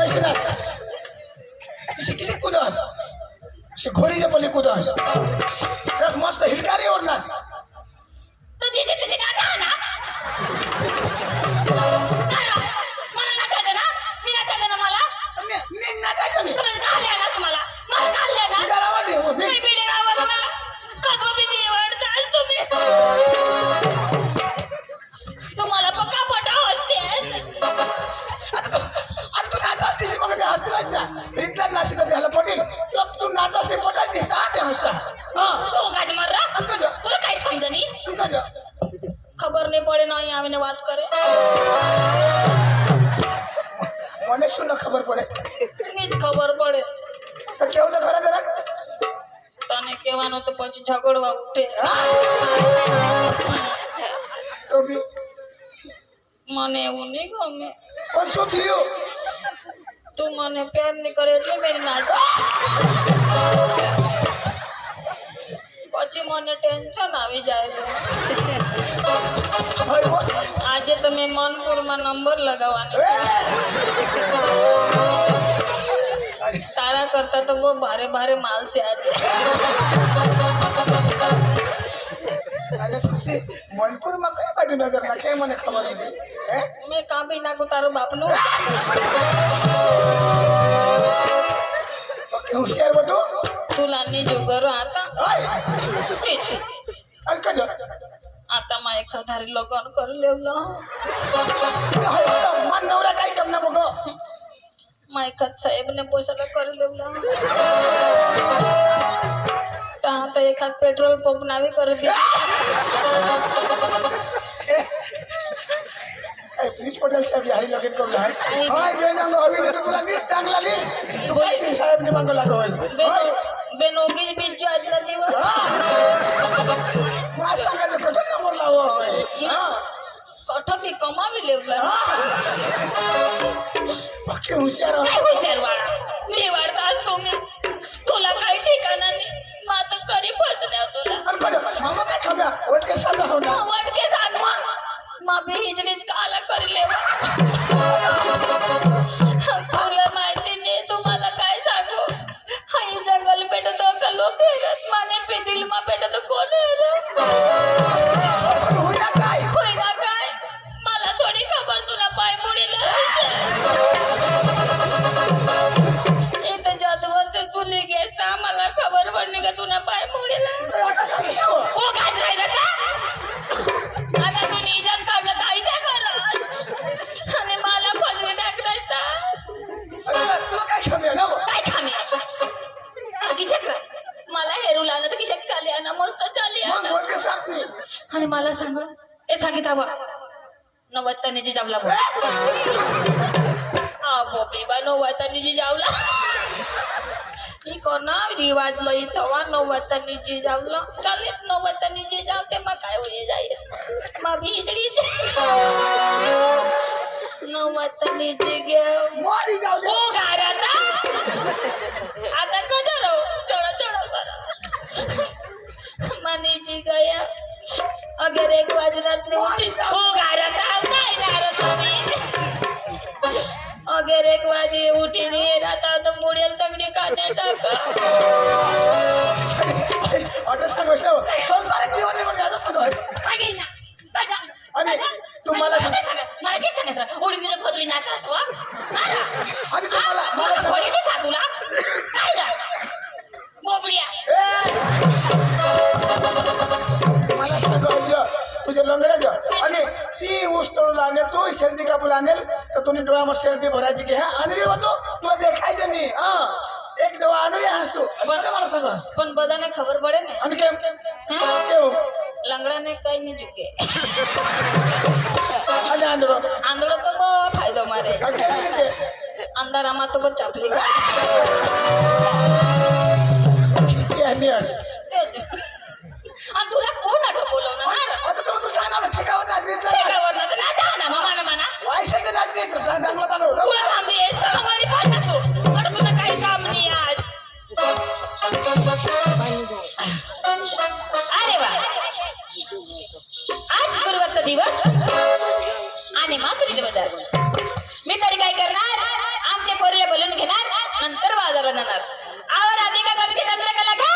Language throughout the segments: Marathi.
ऐसे ना किसी कुदास से घोड़ी जे पले कुदास रस मस्त हिलकारी और नाच तो तिथे तिथे नाचा ना मला नाचा दे ना मी नाचा दे ना मला मी नाचायचं नाही तुम्ही घालल्या ना तुम्हाला मला घालल्या ना गावाने हो मी बिडेरावर मला कधो बी निवडताल तुम्ही तुम्हाला पक्का पटा असते आता तू नाच असतेस मग ते हसते ना इथला नाशिक त्याला पटेल तू नाच असते पटायच नाही का ते हसता हा तो गाज मार तुला काय समजणी खबर नहीं पड़े ना यहाँ मैंने बात करे મને શું ન ખબર પડે ની જ ખબર પડે તો કેવું તો ખરા જરા તને કહેવાનો તો પછી ઝઘડવા ઉઠે તો બી મને એવું નહીં ગમે પણ શું થયું તું મને પ્યાર નહીં કરે એટલે મેં નાચ પછી મને ટેન્શન આવી જાય આજે તમે મનપુરમાં નંબર લગાવવાનો તારા કરતા તો બહુ ભારે ભારે માલ છે આજે અને ખુશી મણપુરમાં કઈ બાજુ નગર નાખે મને ખબર નથી હે મેં કાપી નાખું તારો બાપનું ઓકે હોશિયાર બધું તું લાની જોગરો आता અરે કજો आता માં એક હજાર લગન કરી લેવલા મન નવરા કઈ કમ ના મગો માં એક સાહેબ ને પોસા કરી લેવલા તા તો એક હાથ પેટ્રોલ पंप નાવી કરી દે प्लीज पटेल साहेब याही लगेच करू आहे हाय बेन अंग हवी तर तुला नीट टांगला ली तू काय ती साहेब ने मांग लागवाय बेनोगी बीच जो आज दिवस मा सांगायचं कठोर नंबर लाव हा कठो बी कमावी लेवला बाकी हुशार वाळा मी वाढता तुम्ही तुला काही ठिकाणा नाही मा तर करी फसल्या तुला अरे कधी मामा काय खाब्या वट के साथ हो ना वट के साथ मा भी हिजडीच काला कर लेवा तुला माहिती नाही तुम्हाला काय सांगू हाई जंगल पेट तो कलो फेरत माने पिदिल मा पेट तो कोण होईना काय मला थोडी खबर तुला पाय मुडीला इथं जतवंत तुली गेसता मला खबर पडली का तुला पाय मुडीला हो गाज राहिला का आता तू निजात काढलं जायचं करत आणि मला फसवे टाकता तुला काय खाब्या ना काय खामी किशक मला हेरू लागलं तर किशक चाली ना मस्त चाली मग वट के साथ नाही आणि मला सांग ए सांगिता बा नवतानीची जावला बोल बोबी बा नवतानीची जावला ही कोणा रिवाज लई तवा नवतानीची जावला चालेल नवतानीची जावते मग काय होई जाईल मग भीजडी नवतानीची घेऊ मोडी जाऊ दे हो गाराता आता कधी राहू चढा चढा करा मनीची गया अगर एक वाजरातली उठी हो गाराता काय नारद अगर एक वाजे उठी नहीं रहता तो मुड़ेल तगड़ी काने टाका ऑटो सांग संसार जीवन म्हणजे ऑटो सांग आगे ना बघा आणि तुम्हाला मला काय सांगायचं उडी मी फजली नाचास वा आणि तुम्हाला मला थोडी नाही का तुला काय झालं बोबड्या मला सांगायचं तुझे लंगड्या द्या आणि ती उष्टो लानेल तू शेरडी कापू लानेल तर तुम्ही डोळ्यामध्ये शेरडी भरायची की हा आंधळी होतो तुला देखायचं नाही हा एक डोळा आंधळी हसतो बरं मला सांगा पण बधाने खबर पडे ना आणि केम केव लंगड़ा ने कहीं नहीं झुके आणि आंधळो आंधळो तो बहुत फायदा मारे अंधारा मा तो बहुत चापली तुला कोण आठव बोलवणार ना आता तू सांगा ना ठेकावर नागरिकला ठेकावर ना जा ना मामा म्हणा वायशाचे नागरिक डांगला चालू तुला थांबी हमारी बात तू आता तुला काही काम नाही आज अरे वा आज गुरुवारचा दिवस आणि मातुरीचे बाजार मी तरी काय करणार आमचे पोरी बनणार आवर आधी का कमी की तंत्र कला का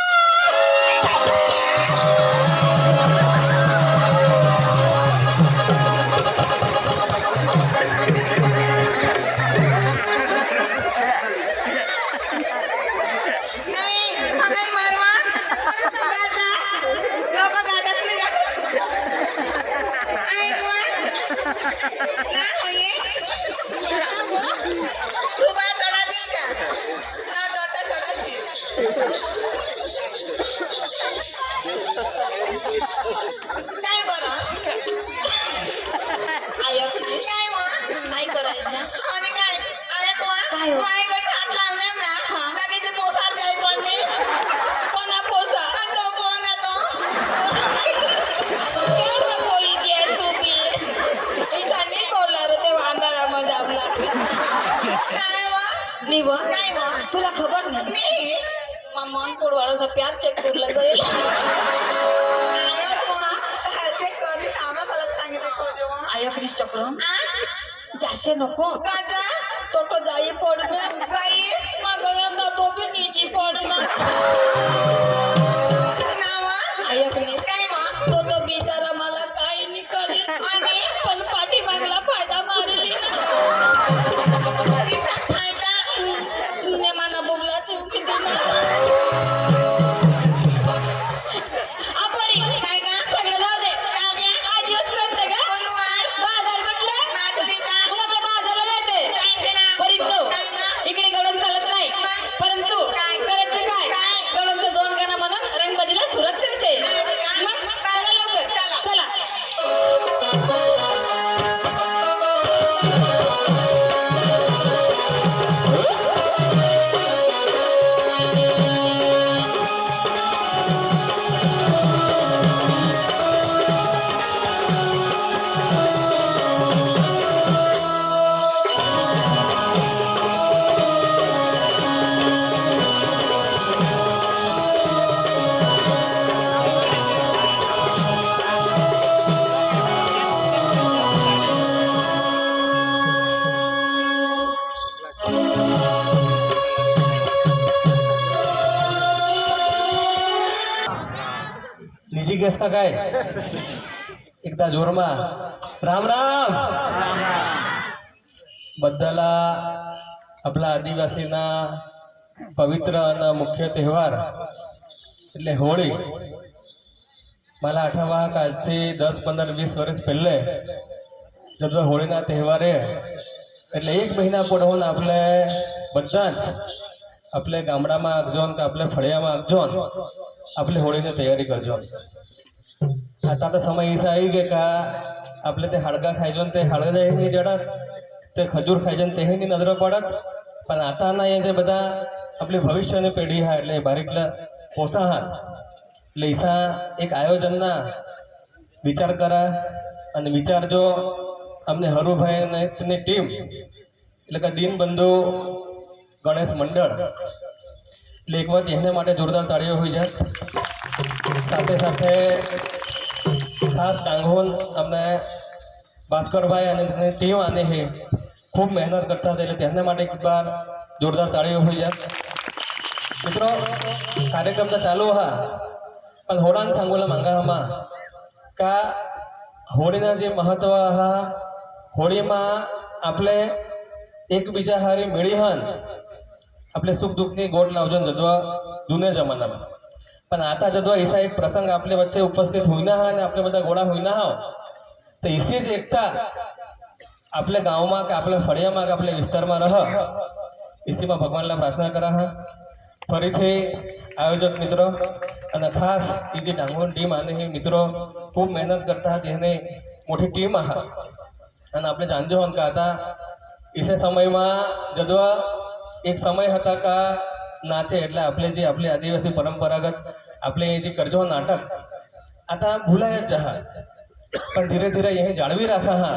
नाही करायचं काय हो? कोणा पोसा तुला खबर नाही मन पोडवाळाचा प्यार चेक करला गए आया क्रिश चक्र जासे नको तो जाई पडणे मागं तो बी नीची पडणार आया क्रिश तो बिचारा मला काही नाही करेल पण पाठीमागला फायदा मारली नेमाना बोगला चिमकी अपरी सगळं जाऊ दे आज दिवस करते का बाजार म्हटलं मग आपल्या बाजारला जायचे परिणो इकडे गडण चालत नाही परंतु करायचं काय गडणचं 2 गाणं म्हणून रंगबाजीला सुरुवात करते मग चला लवकर चला निजी गॅस का काय एकदा जोरमा राम राम बद्दला आपला आदिवासीना पवित्र आणि मुख्य तહેવાર એટલે હોળી मला आठवा कालથી 10, 15, 20 વર્ષ પહેલે જો હોળીના તહેવારે એટલે 1 મહિના પૂર્વમાં આપણે બધા જ आपल्या गामडाમાં આગજો કે आपल्या ફળિયામાં આગજો आपली होळीची तयारी करजो आता तर समय असा आहे की का आपले ते हाडका खायचो ते हाडकाही जडत ते खजूर खायचे तेही नजर पडत पण आता ना याचे બધા आपली भविष्यની પેઢી હા એટલે બારીકલા પોસા હા એટલે ઈસા એક આયોજનના વિચાર કરા અને વિચારજો અમને હરુભાઈ અને તેની ટીમ એટલે કે દીનબંધુ ગણેશ મંડળ એટલે એક વખત એને માટે જોરદાર તાળીઓ હોઈ જાય સાથે સાથે ખાસ ટાંગોન અમને ભાસ્કરભાઈ અને તેની ટીમ આને છે ખૂબ મહેનત કરતા હતા એટલે તેને માટે એક બાર જોરદાર તાળીઓ હોઈ જાય મિત્રો કાર્યક્રम तर चालू हा पण होडान सांगूला मागा हमा का होळीना जे महत्व हा होळीमा आपले एकबीजा हारी मिळीहन आपले सुख दुःखनी गोड लावजन जदवा जुन्या जमानाમાં पण आता जदवा ऐसा एक प्रसंग आपले वच्चे उपस्थित होईना हा आणि आपले બધા गोळा होईना हा तर इसी જ एकता आपल्या गावમાં કે आपल्या ફળિયામાં કે आपल्या વિસ્તારમાં રહ इसीમાં ભગવાનला प्रार्थना करा हा ફરીથી આયોજક મિત્રો અને ખાસ એ જે ડાંગોન ટીમ આને हे મિત્રો ખૂબ મહેનત કરતા હતા એને મોટી ટીમ આહા અને આપણે જાણજો કે आता इसे समयમાં जदवा एक समय હતા का नाचे એટલે આપણે જે આપલી આદિવાસી પરંપરાગત આપણે જે કરજો નાટક आता ભૂલાય જ જહા પણ ધીરે ધીરે यही જાળવી રાખા હા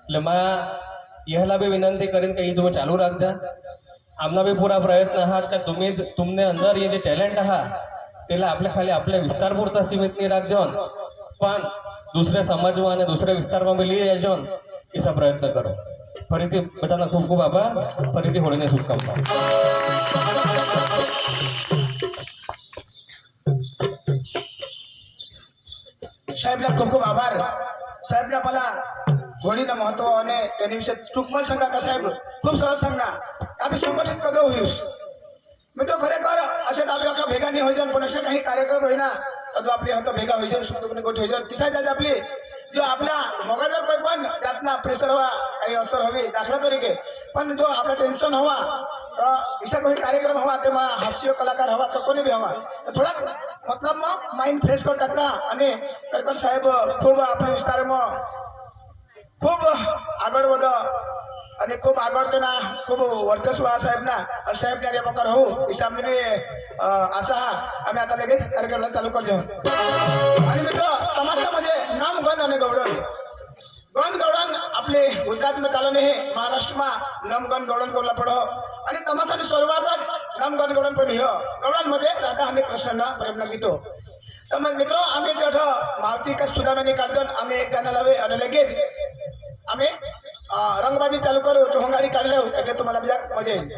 એટલે માં यहला भी विनंती करीन કે એ જો ચાલू રાખજા आमना भी पूरा प्रयत्न आहात का तुमने अंदर ये जे टॅलेंट आहात त्याला आपल्या खाली आपल्या विस्तारपुरता सीमित नाही राखजो पण दुसऱ्या समाजમાં અને दुसऱ्या विस्ताરમાં બી લઈ જાજો इसा प्रयत्न करो ફરીથી બધાના ખૂબ ખૂબ આભાર. ફરીથી હોળીની શુભકામનાઓ. સાહેબના ખૂબ ખૂબ આભાર. સાહેબના પેલા હોળીના મહત્व અને તેની વિશે ટૂંકમાં सांगा का साहेब खूप सरळ सांगा आम्ही संघटित कधी होईस मित्र खरेखर असे आपल्या का भेगा नाही होईजन पण असे काही कार्यक्रम होईना तर आपली हत भेगा होईजन सुखदुःखने गोष्ट होईजन तिसरा जात आपली जो आपल्या मोगाजर कोई पण त्यातना प्रेशर हवा काही असर हवी दाखला तरीके पण जो आपला टेन्शन हवा ऐसा कोई कार्यक्रम हवा तेव्हा हास्य कलाकार हवा तर कोणी बी हवा थोडा मतलब मग माइंड फ्रेश कर टाकता आणि करकर साहेब खूप आपल्या विस्ताરમાં खूप આગળ વધો અને ખૂબ આગળ તેના ખૂબ વર્ચસ્વ આ સાહેબના અને સાહેબને આ પ્રકાર હોવું હિસાબની आशा आम्ही आता लगेच कार्यक्रमाला चालू करतो आणि मित्र तमाशा म्हणजे नाम गण आणि गौडन गण गौडन आपले गुजरातમાં चालवणे हे महाराष्ट्रमा नाम गण गौडन करूला पडो आणि तमाशाની શરૂઆતच नाम गण गौडन पण हो गौडन मध्ये राधा आणि कृष्णना प्रेमना गीतो तर मग मित्र आम्ही तेवढं मावची का सुदामाने काढतो आम्ही एक गाणं लावे आणि लगेच आम्ही रंगबाजी चालू करू चोहंगाडी काढले એટલે तुम्हाला मजा येईल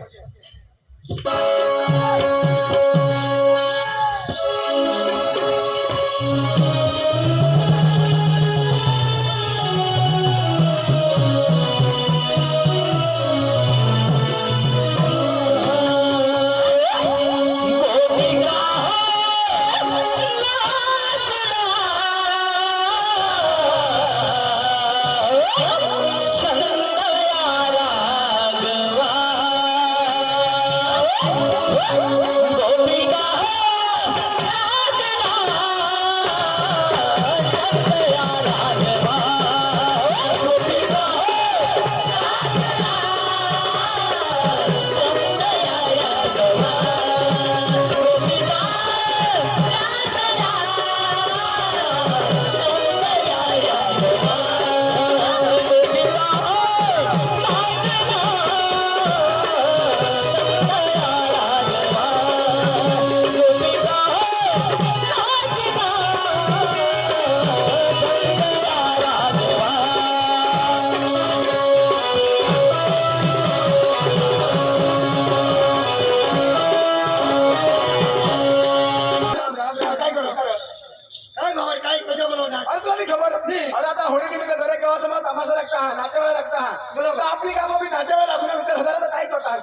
आपली कामं बी नाचाव्या लागून मित्र हजाराचा काय करता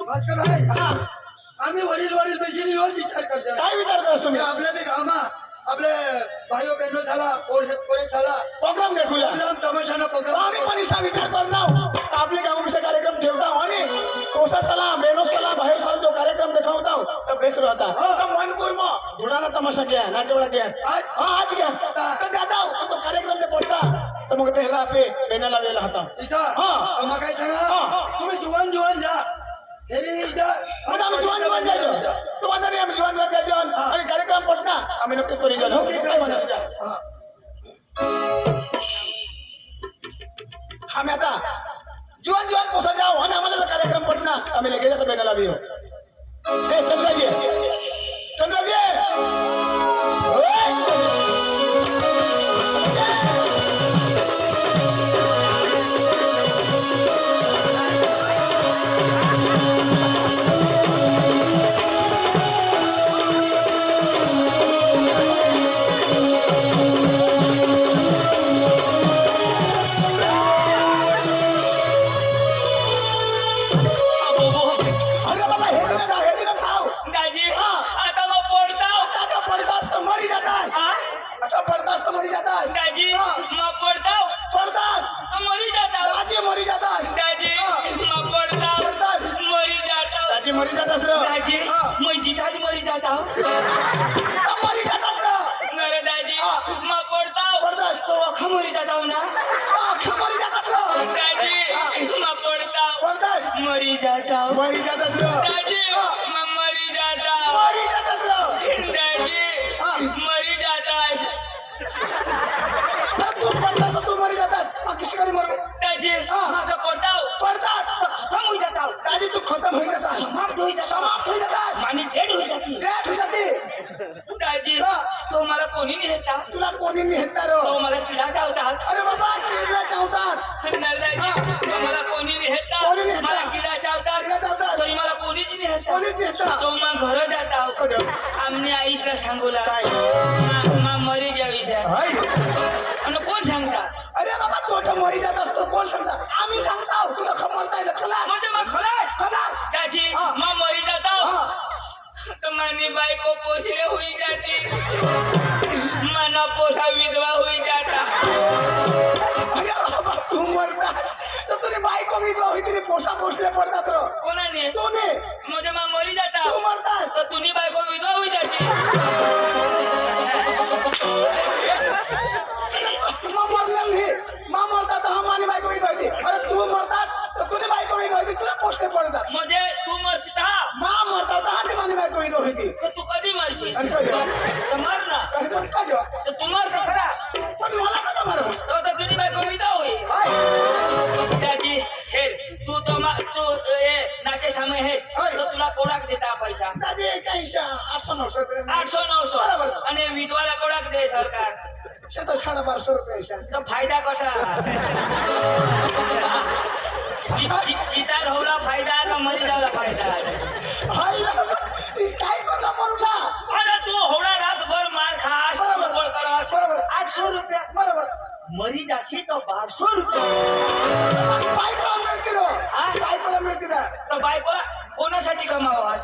भास्कर भाई आम्ही वडील वडील पैसे विचार करतो काय विचार करतो तुम्ही आपल्या बी कामा आपले भाईओ बहनो झाला कोणी झाला प्रोग्राम देखूया प्रोग्राम तमाशाना प्रोग्राम आम्ही पण असा विचार करणार आपली कामाविषयी कार्यक्रम ठेवता आणि कोसा सला बहनो सला भाई सला जो कार्यक्रम दिखावता तो बेस्ट रहता तो मनपुर में धुड़ाना तमाशा किया नाचवड़ा किया आज किया तो जाता तो कार्यक्रम में पड़ता तो मग तेला पे बेनाला वेला होता ईसा मग काय सांगा तुम्ही जुवान जुवान जा मग आम्ही जुवान जुवान जायचो तुम्हाला नाही आम्ही जुवान जुवान जायचो आणि कार्यक्रम पटना आम्ही नक्की करी जालो आम्ही आता जुवान जुवान पोसा जाओ आणि आम्हाला जर कार्यक्रम पटना आम्ही लगेच आता बेनाला बी हो चंद्राजी चंद्राजी मरी जाता दाजी मैं पढ़ता हूँ बर्दाश्त मरी जाता हूँ दाजी मरी जाता दाजी मैं पढ़ता हूँ बर्दाश्त मरी जाता हूँ दाजी मरी जाता दाजी मैं जीता ही मरी जाता हूँ मरी जाता मेरे दाजी मैं पढ़ता हूँ बर्दाश्त तो आँखा मरी जाता हूँ ना मरी जाता दाजी मैं पढ़ता हूँ बर्दाश्त मरी जाता हूँ मरी जाता दाजी मैं मरी जाता हूँ मरी जाता दाजी मरी जाता है तू बर्दाश्त तू मरी जातास किसी करी मरू दाजी मैं पढ़ता हूँ बर्दाश्त खत्म हो जाता हूँ दाजी तू खत्म हो जाता समाप्त हो जाता समाप्त हो जाता मानी डेड हो जाती डेट हो जाती दाजी तो मला कोणी नाही हेता तुला कोणी नेता रो तो मला किडा चावतात अरे बाबा किडला चावतात दाजी दुसरा सांगू काय? मरी द्या विषय हाय. आणि कोण सांगता अरे बाबा तोटा मरी जात असतो कोण सांगता आम्ही सांगतो तुला खमरता येईल खलास म्हणजे मग खलास खलास त्याची हा. मरी जाता हा. तर मानी बायको पोसले हुई जाती मना पोसा विधवा हुई जाता अरे बाबा तू मरतास तर तुझी बायको विधवा होई तिने पोसा पोसले पडतात र कोणाने तू ने म्हणजे मग मरी जाता तू मरतास तर तुम्ही बायको विधवा हुई जाती मग मरलेलं नाही मग मरतात तर हम आणि बायको विधवा होती अरे तू मरतास तर तुझी बायको विधवा होती तुला पोसले पडतात म्हणजे तू मरशील मा मरतात तर आणि माझी बायको विधवा होती तर तू कधी मरशील आणि काय तर मर ना काही पण का जेव्हा तर तू मर का खरा पण मला का मारू तर तुझी बायको विधवा होईल हाय. त्याची हे तू तू नाचे समय हेस होय. तर तुला कोणाक देता पैसा दादी काही 800-900 रुपये 800-900 बरोबर. आणि विधवाला कोणाक दे सरकार शे तर 1250 रुपये शा. तर फायदा कसा चितार होला फायदा का मरी जावला फायदा हाय रे बाबा, ती काय करता मरूला अरे तू होडा रातभर मार खास बरोबर. बरोबर करस बरोबर. 800 रुपया बरोबर मरी जाशी तर 1200 रुपया बायकोला मिळते रो बायकोला मिळते ना तर बायकोला कोणासाठी कमावा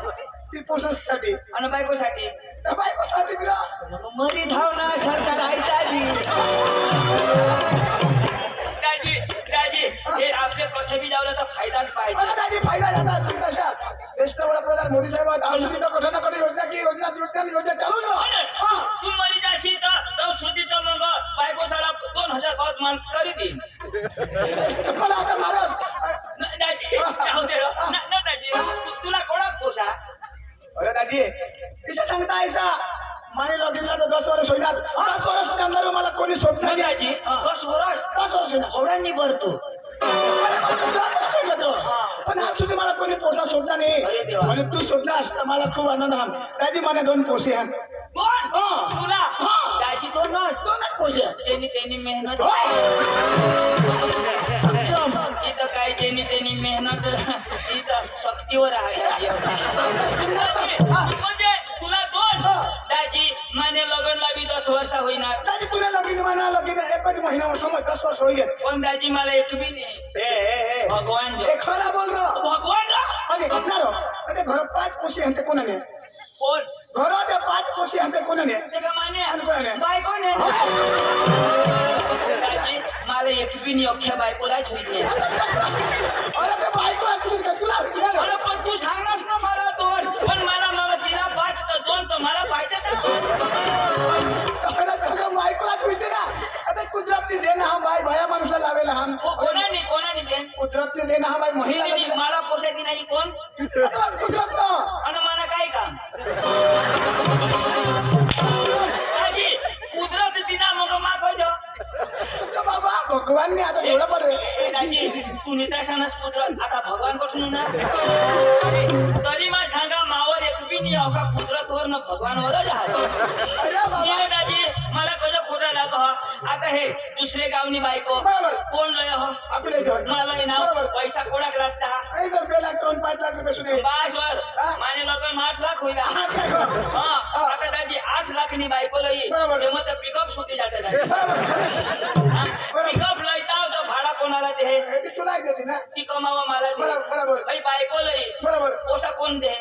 ती पोसासाठी आणि बायकोसाठी त्या बायकोसाठी बिरा मरी धावना सरकार आयताजी दाजी दाजी हे आपले कठे बी जावलं तर फायदाच पाहिजे अरे दादी फायदा झाला संकटाशा देशना वडाप्रधान मोदी साहेब औषधी तर कुठे ना कुठे योजना की योजना चालूच हो ना? राहा तू मरी जाशील तर सुधी तर मग बायको साला 2000 पावत मान करी देईन मला आता महाराज दाजी जाऊ दे रे. ना दाजी तुला कोणा पोसा अरे दादी किसे सांगता ऐसा माने लग्नला तर 10 वर्ष होईनात 10 वर्षाच्या अंदर मला कोणी सोडणार नाही दाजी 10 वर्ष 10 वर्ष होईनात. होडांनी भरतो अरे मला 10 वर्ष होईनात हो. पण आज सुधी मला कोणी पोसा सोडला अरे नाही देवा. आणि तू सोडलास तर मला खूप आनंद हा दादी मला 2 पोसे हा कोण हा. तुला हा. दाजी तो नच 2 पोसे ज्यांनी त्यांनी मेहनत एकदम. इथं काय ज्यांनी त्यांनी मेहनत इथं शक्तीवर आहे दाजी म्हणजे तुला 2 दाजी माने लग्नला बी 10 वर्ष होईना दादी तुला लगीन म्हणा लगीन एकच महिना समज 10 वर्ष होईल पण दाजी मला एक बी नाही ए भगवान जो ए खरा बोल रो भगवान रा आणि ना रो अरे घर 5 पोसे हंते कोणाने कोण घर ते 5 पोसे हंते कोणाने ते का माने आणि कोणाने बायको ने दाजी मला एक बी नाही अख्ख्या बायकोलाच होईल नाही अरे ते बायको ऐकली का तुला अरे पण तू सांगलास ना मला 2 पण मला मग तिला 5 तर 2 तर मला पाहिजे ना अरे तुला बायकोलाच मिळते ना आता कुदरतनी दे ना हा बाय भया माणूसला लावेला हा कोणाने दे कुदरतनी दे ना हा बाय महिला मला पोसायची नाही कोण कुदरत आणि मला काय काम दाजी कुदरत दिना मग मागवજો बाबा भगवानने आता एवढं बरं ए दाजी तू निताशानच पुत्र आता भगवान कुठून ना तरी मग सांगा मावर एक बी नाही अवका कुदरतवर न भगवानवरच आहे अरे बाबा नाही दाजी मला कसं खोटा लाग आता हे दुसरे गावनी बायको बरोबर. कोण लय हो आपल्या इथं मला ना बरोबर. पैसा कोणाक लागता आई जर 2 लाख 5 लाख रुपये सुद्धा पाच वर हा. माने लग्न 8 लाख होईल आठ लाख हो. हा आता दाजी 8 लाख नी बायको लई बरोबर. ते मग पिकअप सुधी जाते बरोबर. पिकअप लईता तर भाडा कोणाला दे हे ती तुला देते ना ती कमावा मला दे बरोबर, बरोबर. भाई बायको लई बरोबर पोसा कोण दे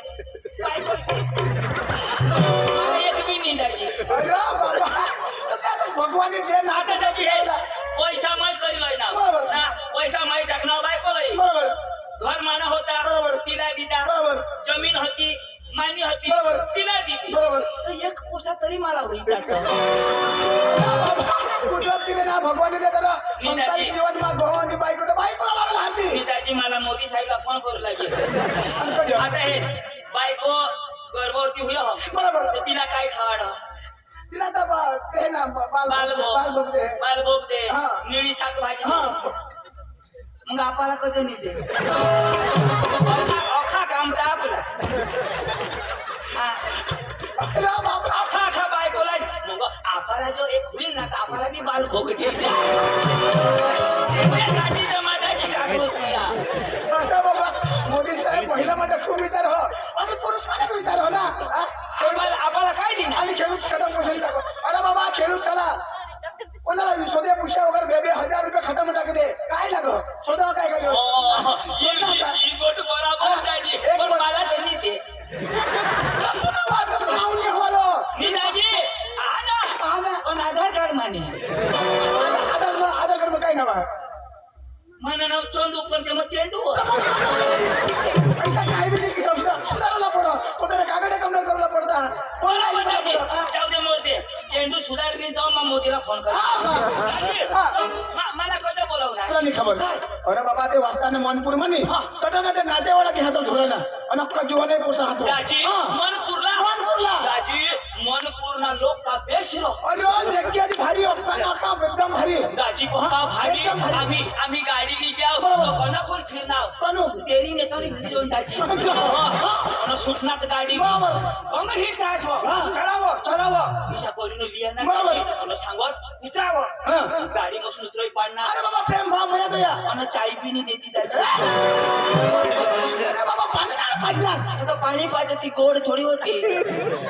बायको दे मला एक बी नाही दाजी अरे बाबा तर काय आता भगवानने दे ना आता दाजी हे पैसा मै करी लय ना बरोबर. ना, पैसा मै टाकणार बायको लई बरोबर घर माना होता बरोबर. तिला दिला बरोबर जमीन होती मानी होती बरोबर. तिला दिली बरोबर तर एक पोसा तरी मला होईल कुदरत दिले ना भगवानने दे त्याला संसारिक जीवन मा गव्हाणी बायको तर बायकोला लावला हाती नेताजी मला मोदी साहेबला फोन करू लागेल आणि आता हे बायको गर्भवती हुई हो बरोबर. तर तिला काय खावाड तिला तर ते ना बाल बघ दे बालभोग दे हा. निळी शाकभाजी हा दे. मग आपल्याला कसं नाही दे अखा काम तर आपला हा. अरे बाबा अखा बायकोला मग आपल्याला जो एक होईल ना तर आपल्याला बी बालभोग दे त्यासाठी तर माझ्याची काकरूच अरे बाबा मोदी साहेब महिला मध्ये खूप विचार हो आणि पुरुष मध्ये विचार हो ना हा? आपल्याला काय देणार आणि खतम टाकी दे काय लागो शोधा काय का दिवस ही गोट बराबर दाजी पण मला त्यांनी ते मी दाजी हा ना पण आधार कार्ड माने आधार कार्ड काय नावा मला नाव चोंदू पण ते मग चेंडू पैसा काय बी नाही सुधारला पडो कुठे कागडे कमणार करायला पडता जाऊ दे मोदी चेंडू सुधारली तर मग मोदीला फोन कर मला कधी बोलवणार तुला नाही खबर अरे बाबा ते वाचताना मनपूर म्हणे कटाना ते नाचेवाला की हातात धुरायला आणि अख्खा जीवन पोसा हात दाजी मनपूरला दाजी मनपूरना लोक का बेशिरो अरे देखी आधी भारी अख्खा एकदम भारी दाजी पक्का भाजी आम्ही गाडी ली जाऊ कोणा कोण फिरणार कोणू तेरी नेतो घेऊन दाजी आणि सुटणार गाडी कोण हिट काय चढावं दिशा करून लिया ना सांगत उतरावं गाडी मसून उतरावी पाडणार अरे बाबा प्रेम भाव मला दया आणि चाय पिणी देती दाजी अरे बाबा पाणी पाणी पाहिजे ती गोड थोडी होती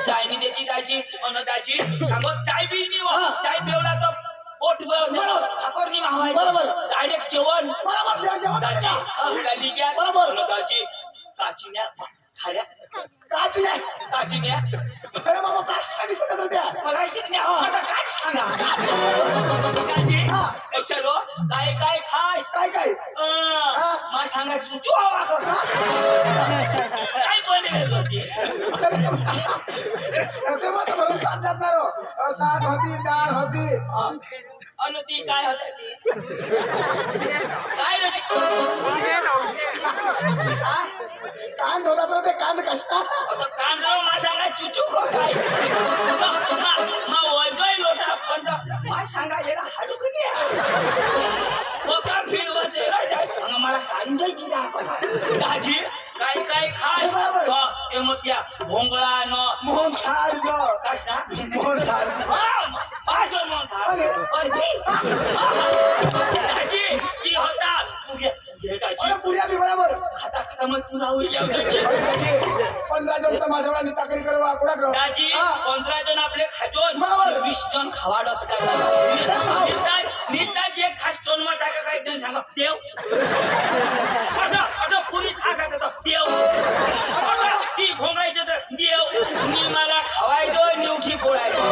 चाय नाही देती दाजी आणि दाजी सांगत चाय पिणी चाय पिवला तर पोट बरोबर ठाकोर नाही मावाय बरोबर डायरेक्ट जेवण बरोबर दाजी उडाली घ्या बरोबर दाजी काचिन्या खाड्या काचिन्या अरे बाबा प्लास्टिक कधी सुटत होत्या प्लास्टिकन्या आता काच सांगा दाजी सर्व काय काय खास काय मा सांगा चुचू हवा का काय बनवेल होती ते मग भरून साथ जाणार साग होती डाळ होती अन ती काय होत ती काय रे कांद होता तर ते कांद कष्टा कांदा मा सांगा चुचू खो काय मा वजय लोटा पण मा सांगा जरा हलू कमी का फिरवते मला कांदा दिला दाजी काय काय खास ते मग त्या भोंगळा न मोहन थाळ कस ना मोहन थाळ पासवर मग दाजी की होता अरे पुऱ्या बी बराबर खाता खाता मग पुरा होईल 15 जण तर माझ्यावर चाकरी करवा कुडा करो दाजी 15 जण आपले खाजोन बरोबर 20 जण खावाडत निस्ता जे खास टोन मा टाका काय एकदम सांगा देव आता पुरी खा खाता देव ती घोंगडायचं तर देव नी मला खावायचो निवशी फोडायचो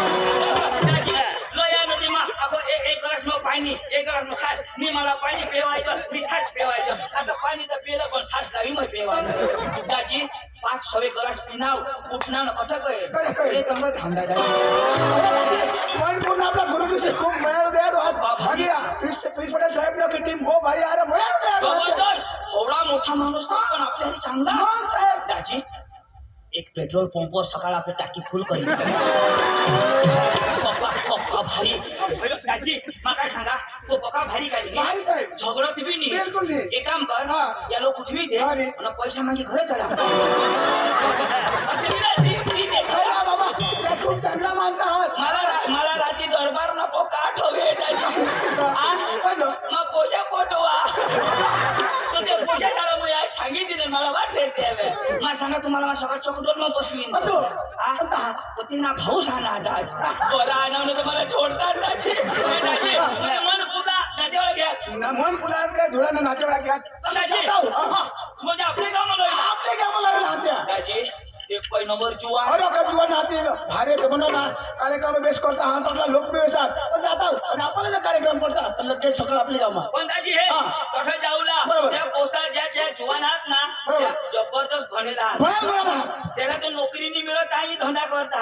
दाजी लया नदी मा अगो एक ग्लास नो पाणी एक ग्लास नो सास मी मला पाणी पेवायचं मी सास पेवायचं आता पाणी तर पेलं पण सास लावी मग पेवायचं दाजी 5-6 ग्लास पिनाव उठणार ना कटक आहे तर मग थांबा पण पूर्ण आपला गुरुजी खूप मिळालं द्या भागी पटेल साहेब ना टीम खूप भारी अरे जबरदस्त एवढा मोठा माणूस पण आपल्याला चांगला साहेब दाजी एक पेट्रोल पंपवर सकाळ आपली टाकी फुल करी पक्का भारी दाजी मग काय सांगा तो पक्का भारी काय भारी साहेब झगडत बी नाही बिलकुल नाही एक काम कर या लोक उठवी दे आणि पैसा मागे घरे चला अरे बाबा खूप चांगला माणसा आहात मला रात्री दरबार नको का आठवे मग पोशा पोटवा तो ते पोशा शाळा मुळे सांगितले मला वाटले मग सांगा तुम्हाला सकाळ चौकटोर मग बसवीन ना भाऊ सांगा बरं आणवलं तर मला जोडतात मन पुन्हा नाचेवाळा घ्या मन पुन्हा काय धुळ्यानं नाचेवाळा घ्या म्हणजे आपले कामाला दाजी एक कोई नंबर जुआ अरे का जुआ नाते भारे ते म्हणा ना कार्यक्रम बेस करता हा आपला लोक बेसात पण जाता आणि आपल्याला जर कार्यक्रम पडता तर लगेच सगळं आपली कामा पण दाजी हे कसं जाऊला त्या पोसा ज्या जुवान आहात ना त्या जबरदस्त भनेला त्याला तो नोकरी नाही मिळत काही धंदा करता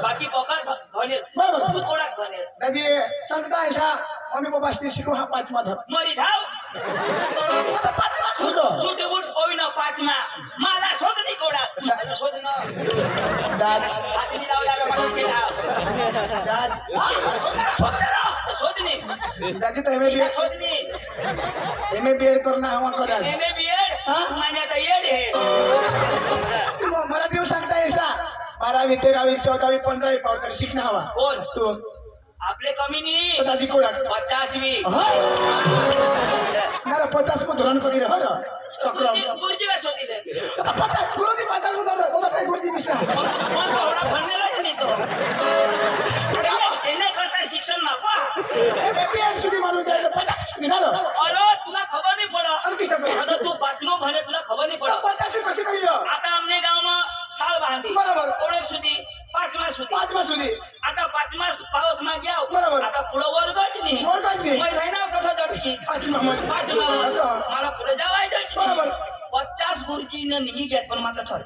बाकी बघा भनेल बरोबर तू कोणाक भनेल दादी सांगता ऐसा मम्मी पप्पाशी शिकू हा 5मा धर मरी धाव आता 5मा सुटो सुटे उठ होई ना 5मा मला शोध नाही कोडा शोध ना दाद हातनी लावला रे मला केला दाद शोध नाही दादी तर शोध नाही एमए करना हवा करा एमए बीएड तू म्हणजे आता येड हे मराठी सांगता ऐसा 12वी 13वी 14वी 15वी पावतर शिकणं हवा कोण तू आपले कमी नाही दादी कोणा 50वी जरा 50 को धरण करी रह चक्र गुरुजीला शोधिले 50 गुरुजी 50 को धरण कोणा काय गुरुजी मिश्रा मला थोडा भन्नेलाच नाही तो त्यांना करता शिक्षण टेन्शन नापा पेट सुधी माणूस जायचं 50 सुधी झालं अरे तुला खबर नाही पडत आणि किती झालं? आता तू पाचमो म्हणे तुला खबर नाही पडत 50 कशी करी आता आमने गावमा साल बांधी बरोबर. ओळख सुधी पाचमा सुधी 5 सुधी आता पाचमा पावत मा घ्या बरोबर. आता पुढं वर्गच नाही वर्गच नाही. मग राहणार कठा चटकी 5 मध्ये पाचमा मला पुढे जावायचं बरोबर. 50 गुरुजी ने निघी घेत पण माझा छळ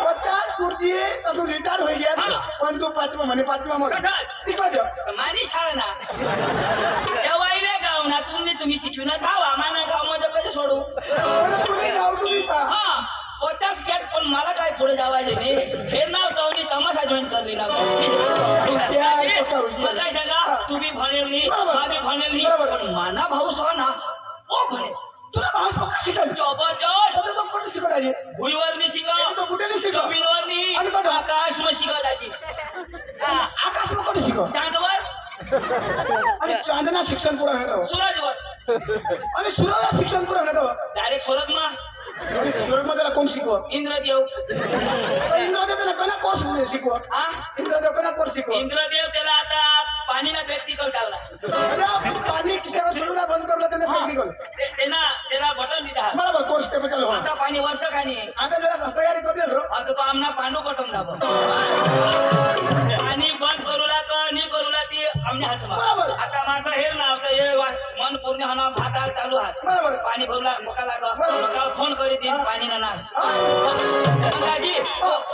50 खुर्ची तू रिटायर होई गया हा. पण तू 5 म्हणे 5 मध्ये कठा तिकडं मानी शाळा ना तेव्हा गाव ना तुम्ही शिकवून धावा माना गाव मध्ये कसं सोडू तुम्ही गाव तुम्ही हा 50 घेत पण मला काय पुढे जावायचे नाही हे नाव जाऊन तमाशा जॉईन करली ना मला सांगा तुम्ही भनेल नाही बरोबर. आम्ही भनेल नाही बरोबर. पण माना भाऊ सह ना ओ म्हणे तुला भास पक्का शिकायचं जबरदस्त सध्या तो कोण शिकायचे भुईवर नाही शिका तो कुठे शिकव जमीनवर नाही आणि कुठं? आकाश मग शिकायची आकाश मग कुठे शिकव चांदवर आणि चांदना शिक्षण पुरा होतं सूरजवर आणि सूर्य शिक्षण पुरा होतं डायरेक्ट सूरज मा आणि सूरज मध्ये कोण शिकव इंद्रदेव इंद्रदेव त्याला कना कोर्स शिकव हा इंद्रदेव कना कोर्स शिकव इंद्रदेव त्याला आता पाणी ना प्रॅक्टिकल काढला पाणी किशावर सोडून बंद करला त्याने प्रॅक्टिकल त्याला बटन दिला बरोबर कोर्स टेपिकल हो आता पाणी वर्ष काय नाही आता जरा तयारी करते रो आता तो आमना पांडू बटन दाबो पाणी बंद करू लाग नाही करू ला ती आमने हात बरोबर. आता माझं हेर ना आता हे मन पूर्ण होणं भाता चालू हात बरोबर. पाणी भरू लाग मका लाग बरोबर. मका फोन करी ती पाणी ना नाश दाजी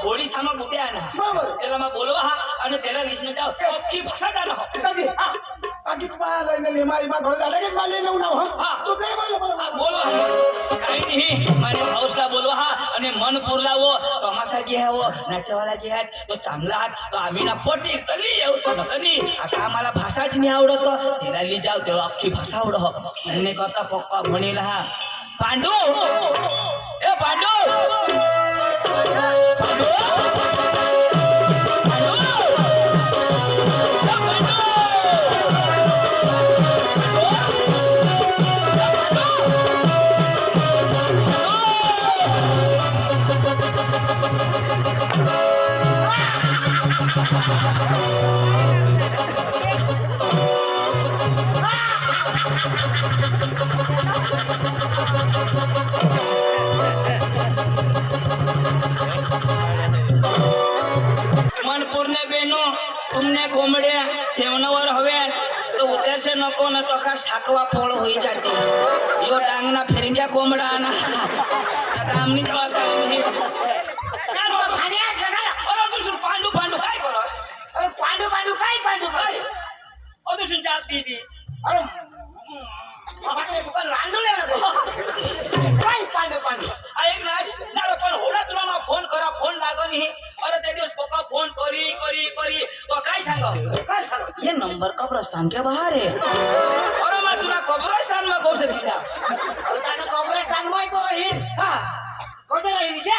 होळी सामा बुटे आहे ना बरोबर. त्याला मग बोलवा हा आणि त्याला विष्णू जाव अख्खी भाषा जाणं हो. पिताजी बाकी तुम्हाला नेमा इमा घर झालं की मला नेऊ नाव हा तू ते बोल हा, बोलवा काही नाही माने भाऊसला बोलवा हा आणि मन पुरला वो तमाशा घ्या वो नाचेवाला घ्या तो चांगला हात तो आम्ही ना पटी कली येऊ कधी आता आम्हाला भाषाच नाही आवडत तिला ली जाऊ तेव्हा अख्खी भाषा आवड म्हणणे करता पक्का म्हणेल हा पांडू ए पांडू मन पूर्ण बेनो तुमने कोंबड्या सेवनावर हव्या तो उद्याच नको ना तो का शाकवा फोळ होई जाते यो डांगना फिरिंग्या कोंबडा ना आता आमनी पांडू पांडू काय करो पांडू पांडू काय अदून जाप दीदी अरे बाबा ते दुकान रांडूले काय पांडू पांडू ऐक ना पण होडा तुला ना फोन करा फोन लागन ही अरे ते दिवस पक्का फोन करी तो काय काय सांग ये नंबर कब्रस्तान के बाहर है अरे मैं तुला कब्रस्तान में कौन से दिला आता कब्रस्तान मध्ये तो राहील हा कधी राहील त्या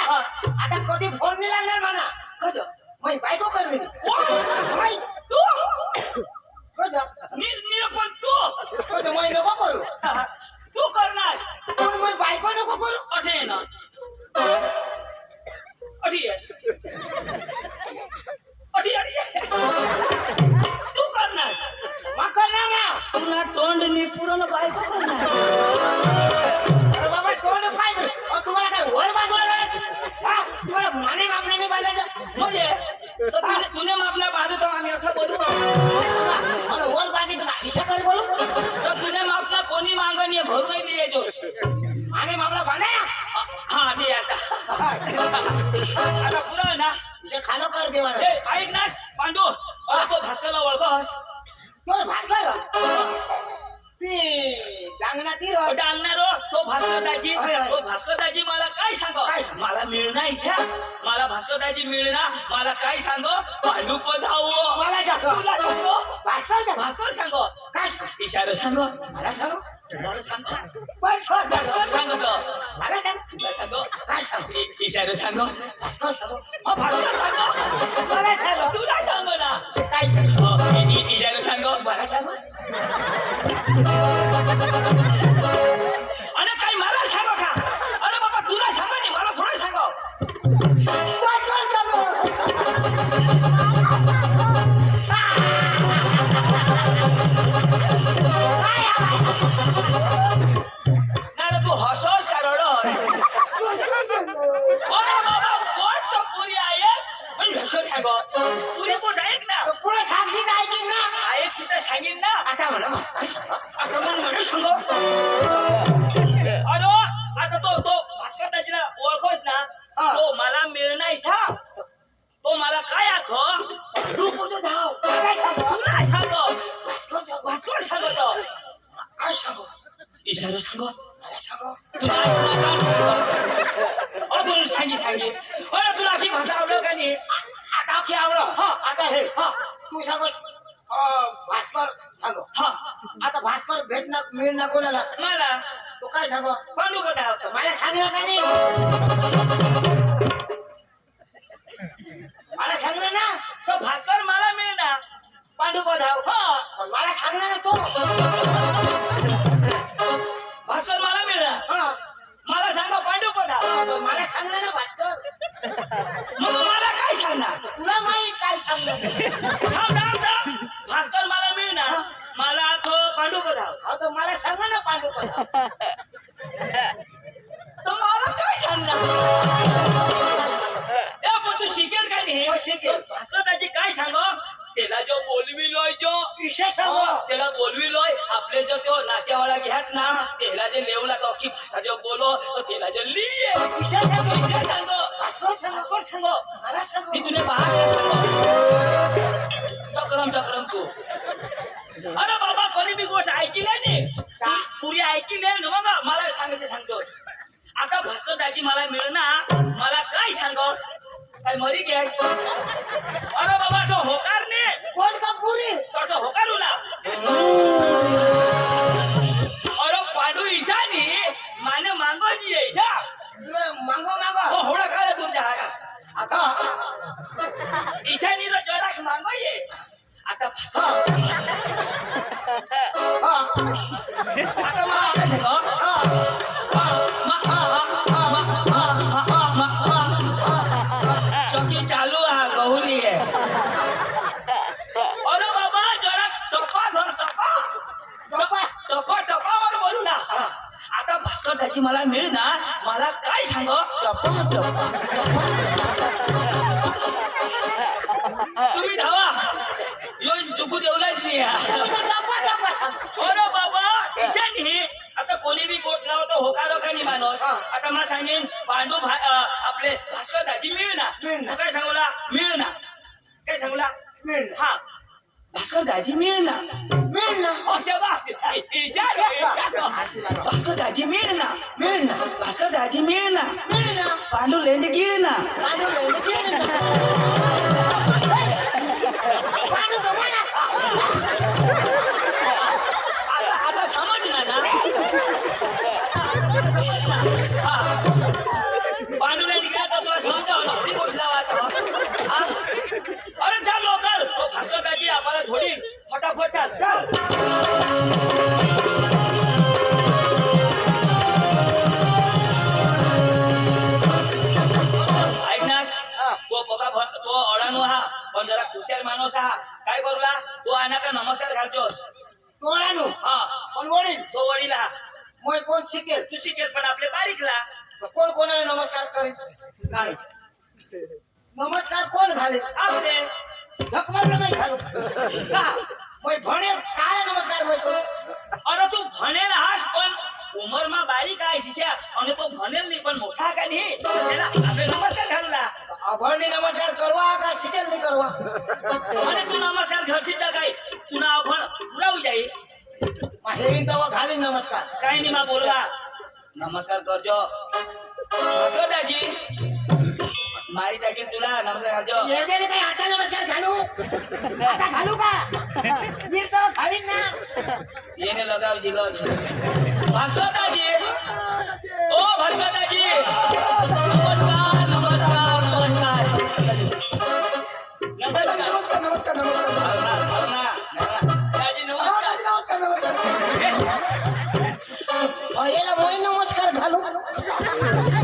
आता कधी फोन नाही लागणार मला कजो मी बायको करली ओय तू कधी निरपण तू कधी मी नको करू तू करणार पण मी बायको नको करू अठे ना अठी तू करणार मग करणार ना तुला तोंड नि पुरण बायको करणार अरे बाबा तोंड काय करू तुम्हाला काय वर बाजूला लागत हा तुम्हाला माने मापण्याने बांधायचं म्हणजे तुने मापना बाजू तो आम्ही असं बोलू मला वर बाजी तुला दिशा कर बोलू तर तुने मापना कोणी मागणी घरून नाही येतो माने मापला बांधाय हा ठीक आता आता पुरा ना दिशा खालो कर देवा ए ऐक ना पांडू अरे तो भास्करला ओळखस तो भास्कर ती डांगना ती रो डांगणारो तो भास्करदाजी होय, होय. तो भास्करदाजी मला काय सांगो काय सांगो? मला मिळणार इच्छा मला भास्करदाजी मिळणार मला काय सांगो पांडू पधावो मला सांगो. तुला सांगो भास्कर का भास्कर सांगो काय सांग इशारा सांगो मला सांगू तुम्हाला सांगो बस भास्कर सांगो तो मला सांग तुला सांगो काय सांगू इशारा सांगो भास्कर सांगू भास्कर सांगो मला सांगू तुला सांगो ना काय सांगू इशारा सांगो मला सांगू आणि काही मला सांगो का अरे बाबा तुला सांगो नाही मला थोडं सांगो भास्कर सांगू इशारो सांगो मला सांगो तुला बोलून सांगी अरे तुला अशी भाषा आवडलं का नाही आता की आवडं हा. आता हे हा तू सांगोस भास्कर सांगो हा आता भास्कर भेटणार मिळणार कोणाला मला तू काय सांगो पांडू पदार्थ मला सांगलं का नाही मला सांगलं ना तो भास्कर मला मिळणार पांडुपा धाव हा पण मला सांगलं ना तो भास्कर मला मिळणार हा मला सांगा पांडू पदार्थ तो मला सांगलं ना भास्कर मग मला काय सांगणार तुला माहित काय सांगलं थांब. भास्कर मला मिळणार मला तो पांडू पदार्थ हा तर मला सांगा ना पांडुपा धाव तर मला काय सांगणार ए, पण तू शिकेल काय नाही हो, शिकेल. भास्कर त्याची काय सांग त्याला जो बोलविलोय जो विषय सांगो त्याला बोलविलोय आपले जो तो नाचेवाला घ्यात ना त्याला जे लेवला तो अख्खी भाषा जो बोलो तो त्याला जे लिये विषय सांगो विषय सांगो भास्कर सांगो भास्कर सांगो मला सांगो मी तुने बाहेर सांगो चक्रम तू अरे बाबा कोणी बी गोष्ट ऐकली नाही पुरी ऐकली ना मग मला सांगायचं सांगतो आता भास्कर दाजी मला मिळणार मला काय सांग काय मरी घ्या अरे बाबा तो होकार ने कोण का पुरी तो होकार उला अरे पांडू ईशानी माने मांगो जी ईशा तुला मागो मागो हो होडा काय तुमच्या हातात आता ईशानी रो जोराक मांगो ये आता भास्कर हा आता मला काय सांग चौकी चालू हा कहूली है अरे बाबा जरा टप्पा धर टप्पा वर बोलू ना आता भास्कर त्याची मला मिळ ना मला काय सांग तुम्ही धावा यो चुकू देवलाच नाही अरे बाबा ईशान हे आता कोणी बी गोट लावतो होकारो का नाही माणूस आता मला सांगेन पांडू आपले भास्कर दाजी मिळणार काय सांगूला मिळणार काय सांगूला मिळणार हा भास्कर दाजी मिळणार मिळणार अशा भास्कर दाजी मिळणार मिळणार भास्कर दाजी मिळणार मिळणार पांडू लेंड गिळणार पांडू लंड गिळणार पांडू तो म्हणा आता समजणार ना हा पांडू लेंड गिळा तर तुला समजावं ती गोष्ट लावा अरे चाल लवकर तो भास्कर दाजी आम्हाला थोडी फटाफट चाल ऐकनास तो अडाणू हा पण जरा खुशाल माणूस हा काय करूला तो आणा का नमस्कार घालतोस तोडानो हा कोण वडील तो वडील हा मग कोण शिकेल तू शिकेल पण आपले बारीकला कोण कोणाला नमस्कार करेल नाही नमस्कार कोण घाले आपले झकमारला नाही घालू का मग भनेल काय नमस्कार होय करू अरे तू भनेल हास पण उमर मा बारीक आहे शिष्या आणि तो भनेल नाही पण मोठा का नाही त्याला आपले नमस्कार घालला अभरणी नमस्कार करवा का शिकेल नाही करवा आणि तू नमस्कार घरशील तर काय तुला आपण पुरावू जाईल मग हेरीन तेव्हा घालीन नमस्कार काही नाही मा बोलला नमस्कार करजो भास्कर दाजी मारी टाकीन तुला नमस्कार करजो येडे काही आता नमस्कार घालू आता घालू का जीर तेव्हा घालीन ना येणे लगाव जिलो भास्कर दाजी ओ भास्कर दाजी नमस्कार नमस्कार नमस्कार नमस्कार नमस्कार नमस्कार दाजी नमस्कार याला मोय नमस्कार घालू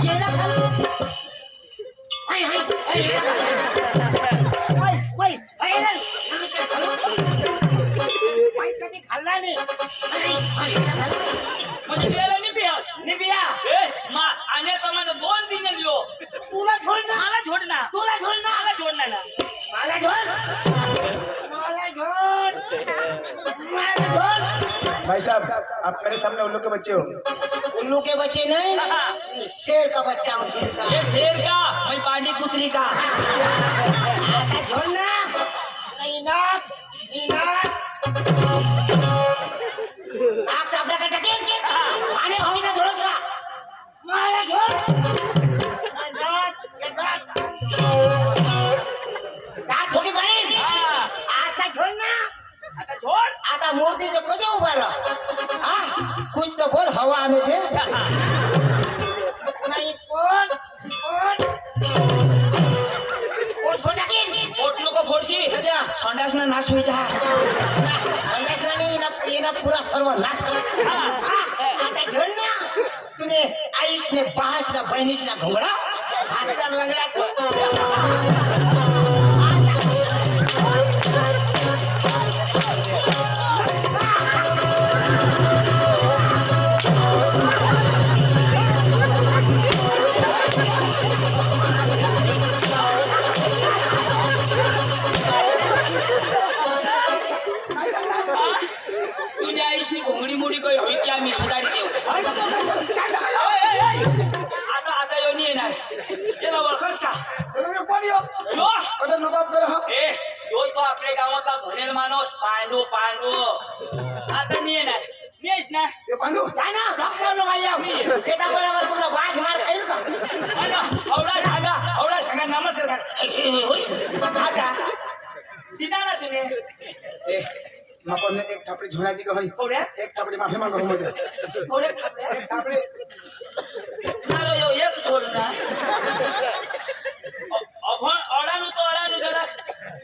याला घालू हाय हाय कधी खाल्ला नाही म्हणजे त्याला नाही बिहास निबिया ए मा आने तमाने 2 दिन लियो तुला छोडणार मला छोडना तुला छोडणार मला छोडना ना मला छोड़ मला छोड़ मला छोड़ भाई साहब आप मेरे सामने उल्लू के बच्चे हो उल्लू के बच्चे नहीं शेर का बच्चा हूँ शेर का ये शेर का मैं पानी पुत्री का आता छोड़ना नहीं नाक नाक नाक चापड़ा का टकेल मोठं बोल हवा आणे ते नाही पोट पोट पोट फोडा की पोट नको फोडशी सध्या संडास ना नाश व्हायचा येणं पुरा सर्व नाश कर आता झड ना तुने आईश ने पास ना बहिणीच ना घोडा हातात लंगडा तुझ्या आईशी घोंगडी मोडी काही हवी की आम्ही सुधारी देऊ आता आता येऊन येणार त्याला ओळखस का कोण येऊ यो कदम नबाब कर हा ए यो तो आपल्या गावातला भणेल माणूस पांडू पांडू आता नाही येणार येस ना हे पांडू काय ना झपलं बाई त्याच्या बरोबर तुला बास मार खाईल का आवडा सांगा नमस्कार आता दिना ना तुम्ही ए नको ने एक थापडी झोनाची का होई कोड्या एक थापडी माफी मागो मध्ये कोड्या खात्या एक थापडी मारो यो एक सोड ना अडानु जरा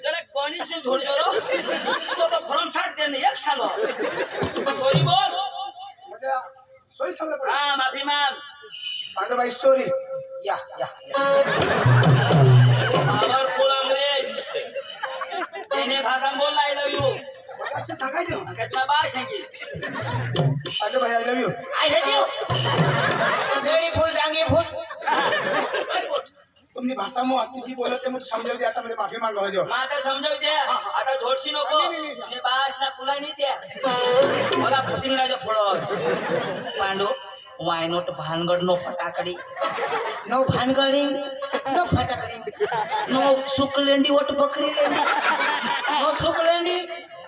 जरा गणेश ने छोड़ दो तो फॉर्म 60 देने एक सालो सॉरी बोल म्हणजे सोय सांगला पडे हां माफी मांग पांडू भाई सॉरी या या आवर कोल अंग्रेज तेने भाषा बोल आई लव यू असं सांगायचं काय तुला भाषा की पांडू भाई I love you I hate you lady फुल डांगे फुस तुमनी भाषा मो तुझी बोलत ते मुझे समजाव दे आता म्हणजे माफी मागो जो माता समजाव दे आता झोडशी नको तुझे बास ना फुला नाही द्या मला फुटिंगराजा फोडो पांडू वाय नोट भानगड नो फटाकडी नो भानगडी नो फटाकडी नो सुकलेंडी वट बकरी लेंडी नो सुकलेंडी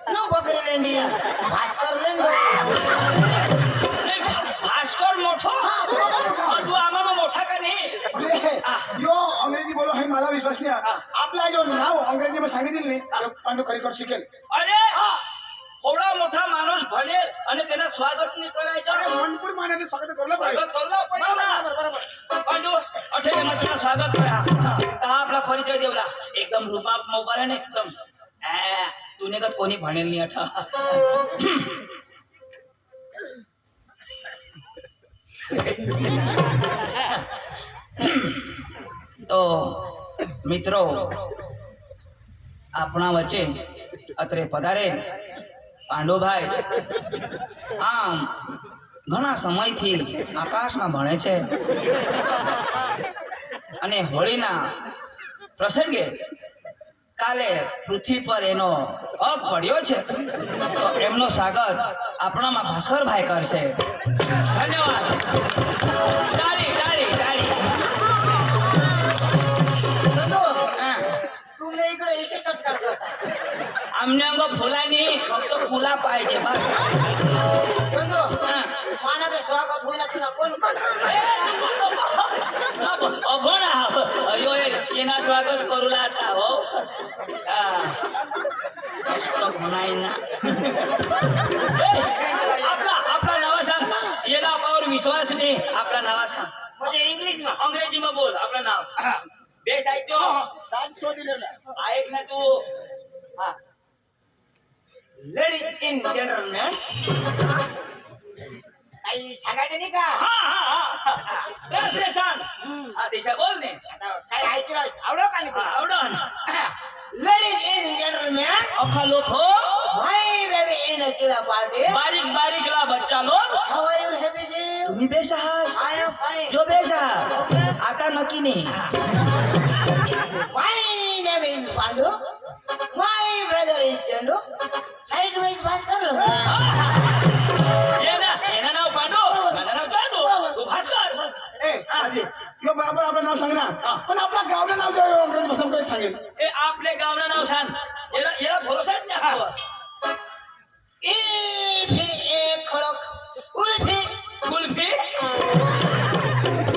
नो बकरी लेंडी भास्कर लेंडो भास्कर मोठो तू आम्हाला मोठा का नाही यो अंग्रेजी बोलो है मला विश्वास नाही आपला जो नाव अंग्रेजी में सांगितलं नाही पांडू खरीकर शिकेल अरे एवढा मोठा माणूस भनेल आणि त्याला स्वागत नाही करायचं मनपूर मानाने स्वागत करलं पाहिजे स्वागत करणं पाहिजे ना पांडू अठे मग तुला स्वागत करा हा आपला परिचय देवला एकदम रुबाब मोबाईल एकदम तू निघत कोणी भनेल नाही अठा तो મિત્રો આપણા વચ્ચે અત્રે પધારે પાંડુભાઈ આમ ઘણા સમયથી આકાશમાં ભણે છે અને હોળીના પ્રસંગે કાલે પૃથ્વી પર એનો પગ પડ્યો છે તો એમનો સ્વાગત આપણામાં ભાસ્કરભાઈ કરશે ધન્યવાદ તાળી તાળી તાળી तुमने इकडे इसे सत्कार करता आमने अंग फुलानी फक्त फुला पाहिजे बस चंदू मानाचं स्वागत होईना तुला कोण अभण अयो येना स्वागत करूला आता हो म्हणाय ना आपला आपला नावा सांग येला पावर विश्वास नाही आपला नावा सांग म्हणजे इंग्लिश मा अंग्रेजी में बोल आपलं नाव बेस ऐकतो ऐक ना तू हा लेडीज इन जेंटलमॅन काही सांगायचं नाही का हा हा हा बेस रे सांग हा दिशा बोल ने आता काही ऐकलं आवडो का नाही आवडन लेडीज इन जेंटलमॅन अखा लोक हो माय बेबी इन चिला पार्टी बारीक बारीक ला बच्चा लोक how are you happy see तुम्ही बेस आहात आय एम फाइन जो बेस आहात आता नक्की नाही my name is Pandu my brother is Chandu side wise Bhaskar येना नाव पांडू माझं नाव पांडू तू भास्कर ए आजी यो बरोबर आपलं नाव सांग ना पण आपला गावचं नाव जो अंग्रेजी भाषा मध्ये सांगेल ए आपले गावना नाव सांग याला याला भरोसाच नाही हवा ए फिर एक खडक उल्फी कुल्फी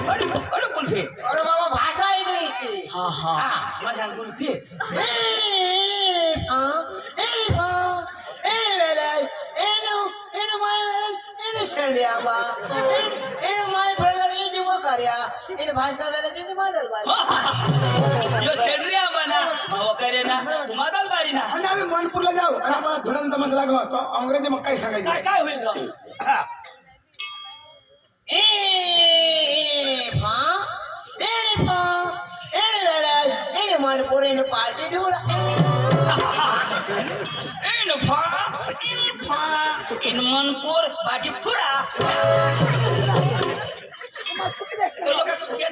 अरे कुल्फी अरे बाबा भाषा इंग्लिश ती हा हा माझ्या कुल्फी શેરડિયામાં એને માય ભેગા એ જેવો કર્યા એને ભાસ્કર દાદા જેની માંડલ વાળી यो शेंद्रिया बना वगैरे ना तुम्हा दलबारी ना आणि आम्ही मनपूरला जाऊ आणि आम्हाला धुरण तमाशा लागला तो अंग्रेजी मग काय काय सांगायचं काय होईल ग? એને માંડપુર એને પાર્ટી ઢોળા इन मनपूर बाटी थोडा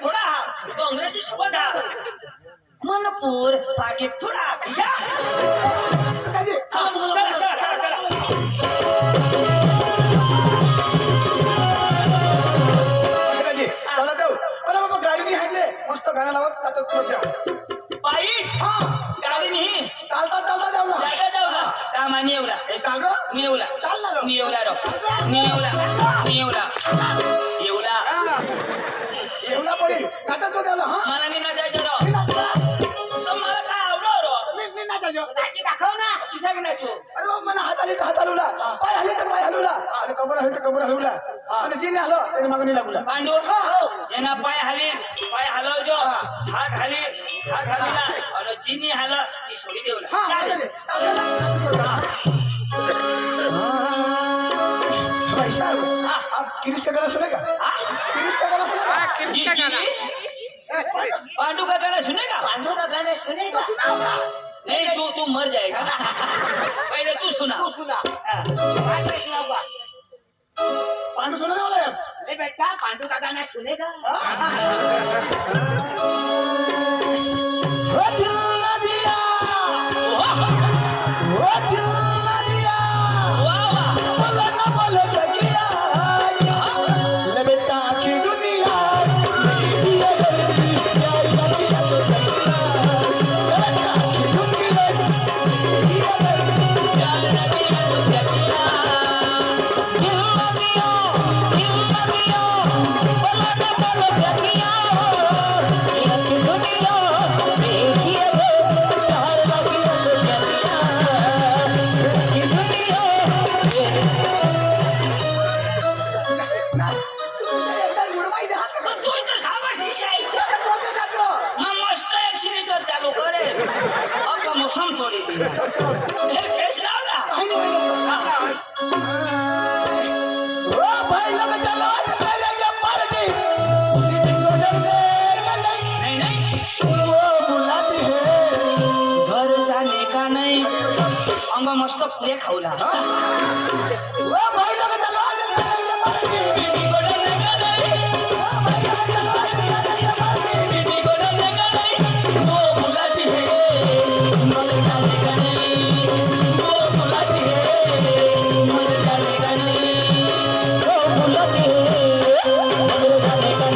थोडा तो अंग्रेजी शब्द हा मनपूर बाटी थोडा चला चला चला चला मला जाऊ मला बाबा गाडी नाही हाणले मस्त गाणं लावत आता तू जाऊ पायीच गाडी नाही चालता चालता जाऊ ना जागा जाऊ ना कामा नेवला हे चाल रो नेवला चाल ना रो नेवला रो नेवला नेवला येवला एवढा पडेल नाटक बघ जाऊ ना हा मला नाही ना जायचं रो मी नाचतो. तर मला काय आवडो रो मी नाचायचो. दाखी दाखव ना किसा की नाचू अरे बाबा मला हात आले तर हात हलवला पाय हल्ले तर पाय हलवला आणि कमर हल्ले तर कमर हलवला आणि जिने हलो त्याने मागणी लागला पांडू एना पाय हालील पाय हलवजो हात हालील हात हालीला आणि जिनी हाल ती सोडी देवला हा चालेल. पैसा आप किरीश का गाना सुनेगा किरीश का गाना सुनेगा जिनीश? पांडू का गाना सुनेगा पांडू का गाना सुनेगा नहीं तू मर जाएगा पहले तू सुना तू सुना हाँ. पांडू सुनने वाला है अरे बेटा पांडू का गाना सुनेगा वो दिल ना दिया वो दिल ना दिया वाह वाह बोलो ना बोलो सखिया ले बेटा की दुनिया ये गरीबी प्यार दुनिया तो सखिया ले बेटा की दुनिया ये गरीबी प्यार नबिया तो सकिया दिल ना दिया बोलो ना बोलो सखिया ये की दुनिया देखिए प्यार दुनिया तो सखिया की दुनिया तू इथं सावरशी शाही मग मस्त एक सिलेंडर चालू करे अका मोसम सोडी दी हे फेस लावला ओ भाई लोग चलो चले जा पार्टी नहीं नहीं वो बुलाती है घर जाने का नहीं अंग मस्त पुरे खाऊला ओ भाई लोग चलो चले जा पार्टी वो बुलाती है मर जाने का नहीं वो बुलाती है मर जाने का नहीं वो बुलाती है मर जाने का नहीं वो बुलाती है मर जाने का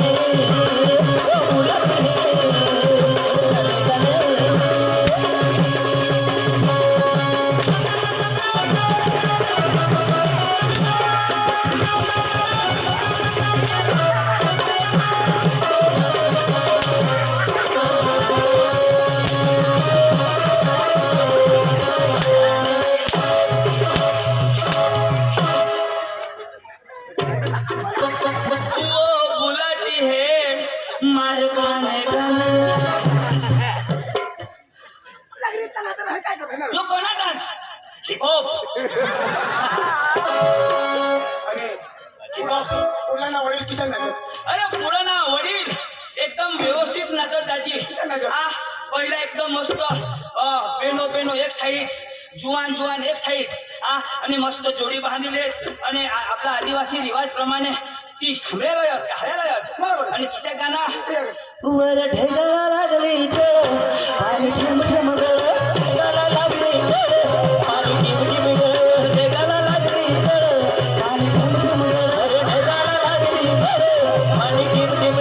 वो बुलाती है मार खाने का यो कोणा डान्स हिप हॉप आणि मुलांना वडील किशन नाचत अरे पुढं ना वडील एकदम व्यवस्थित नाचत त्याची पहिला एकदम मस्त पेनो पेनो एक साईड जुवान जुवान एक साईड आणि मस्त जोडी बांधिले आणि आपला आदिवासी रिवाज प्रमाणे ती बरोबर. आणि किसा गाणं वर ढेगाला लागली पाणी ठेम ठेम ढेगाला लागली पाणी ठेम ठेम ढेगाला लागली पाणी ठेम ठेम ढेगाला लागली पाणी ठेम ठेम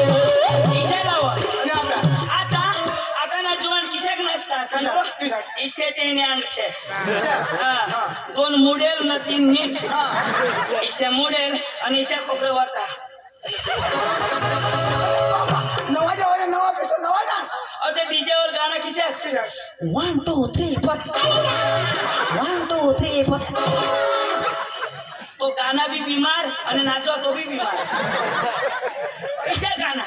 किशा गावा आणि आपला आता ना जुवान किशाक नाचतात इशेचे ने अंगठे दोन मुडेल ना तीन नीट ईशा मुडेल आणि ईशा खोबरं वारता नवा जेवण नवा पेशो नवा डान्स और ते डीजे वर गाणं किशाक 1 2 3 4 1 2 3 4 तो गाना भी बीमार आणि नाचवा तो भी बीमार कैसा गाना